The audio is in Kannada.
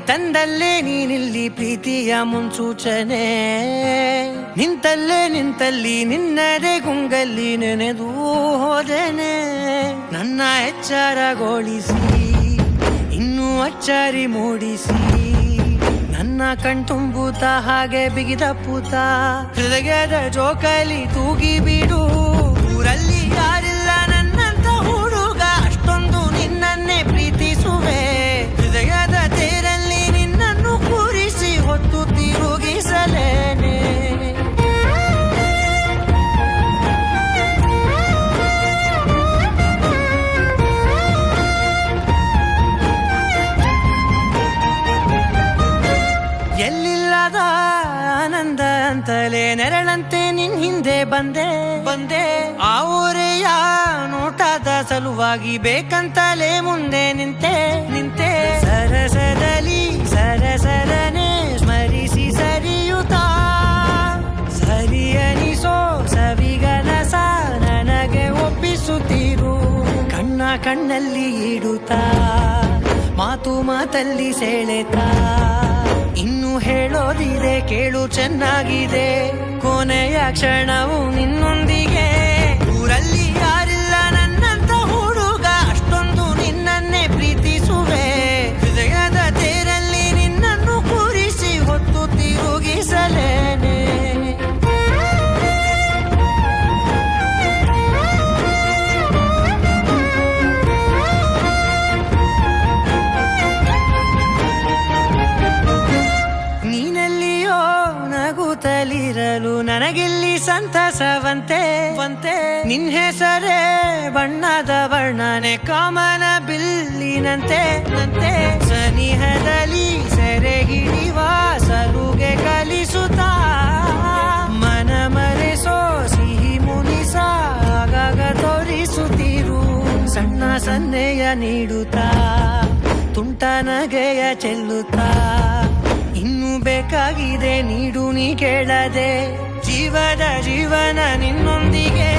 ತಂದಲ್ಲೇ ನೀನಿಲ್ಲಿ ಪ್ರೀತಿಯ ಮುನ್ಸೂಚನೆ, ನಿಂತಲ್ಲಿ ನಿನ್ನದೇ ಗುಂಗಲ್ಲಿ ನೆನೆದು ಹೋದೆನೆ. ನನ್ನ ಎಚ್ಚರಗೊಳಿಸಿ ಇನ್ನೂ ಅಚ್ಚರಿ ಮೂಡಿಸಿ, ನನ್ನ ಕಣ್ತುಂಬುತ್ತ ಹಾಗೆ ಬಿಗಿದ ಪೂತ ಹೃದಯದ ಜೋಕಾಲಿ ತೂಗಿ ಬಿಡು. ಊರಲ್ಲಿ ಯಾರಿಲ್ಲ ನನ್ನಂತ ಹುಡುಗ, ಅಷ್ಟೊಂದು ನಿನ್ನನ್ನೇ ಪ್ರೀತಿಸುವೆ. ಹೃದಯದ ತೇರಲ್ಲಿ ನಿನ್ನನ್ನು ಕೂರಿಸಿ ಹೊತ್ತು ತಿರುಗಿಸಲೇನೆ. ಎಲ್ಲಿಲ್ಲದ ಆನಂದ ಅಂತಲೇ ನೆರಳಂತೆ ನಿನ್ ಹಿಂದೆ ಬಂದೆ. ಆ ಊರೆಯ ನೋಟದ ಸಲುವಾಗಿ ಬೇಕಂತಲೇ ಮುಂದೆ ನಿಂತೆ. ಸರಸದಲ್ಲಿ ಸರಸರನೆ ಸ್ಮರಿಸಿ ಸರಿಯುತ್ತಾ, ಸರಿಯನಿಸೋ ಸವಿಗನಸ ನನಗೆ ಒಪ್ಪಿಸುತ್ತೀರು. ಕಣ್ಣಲ್ಲಿ ಇಡುತ್ತಾ, ಮಾತಲ್ಲಿ ಸೆಳೆತಾ, ಇನ್ನು ಹೇಳೋದಿದೆ ಕೇಳು ಚೆನ್ನಾಗಿದೆ. ಕೊನೆಯ ಕ್ಷಣವು ನಿನ್ನೊಂದಿಗೆ. ಊರಲ್ಲಿ ಯಾರಿಲ್ಲ ನನ್ನಂತ ಹುಡುಗ, ಅಷ್ಟೊಂದು ನಿನ್ನನ್ನೇ ಪ್ರೀತಿಸುವೆ. ಹೃದಯದ ತೇರಲ್ಲಿ ನಿನ್ನನ್ನು ಕೂರಿಸಿ ಹೊತ್ತು ತಿರುಗಿಸಲೇನೆ. ನಗುತ್ತಲಿರಲು ನನಗಿಲ್ಲಿ ಸಂತಸವಂತೆ. ನಿನ್ ಹೆಸರೇ ಬಣ್ಣದ ವರ್ಣನೆ ಕಾಮನ ಬಿಲ್ಲಿನಂತೆ. ಸನಿಹದಲ್ಲಿ ಸೆರೆ ಹಿಡಿವ ಸಲುಗೆ ಕಲಿಸುತ್ತಾ, ಮನ ಮರೆಸೋ ಸಿಹಿ ಮುನಿಸ ಆಗಾಗ ತೋರಿಸುತ್ತಿರು. ಸಣ್ಣ ಸನ್ನೆಯ ನೀಡುತ್ತಾ, ತುಂಟ ನಗೆಯ ಚೆಲ್ಲುತ್ತಾ, ಇನ್ನು ಬೇಕಾಗಿದೆ ನೀಡು ನೀ ಕೇಳದೆ. ಜೀವನ ನಿನ್ನೊಂದಿಗೆ.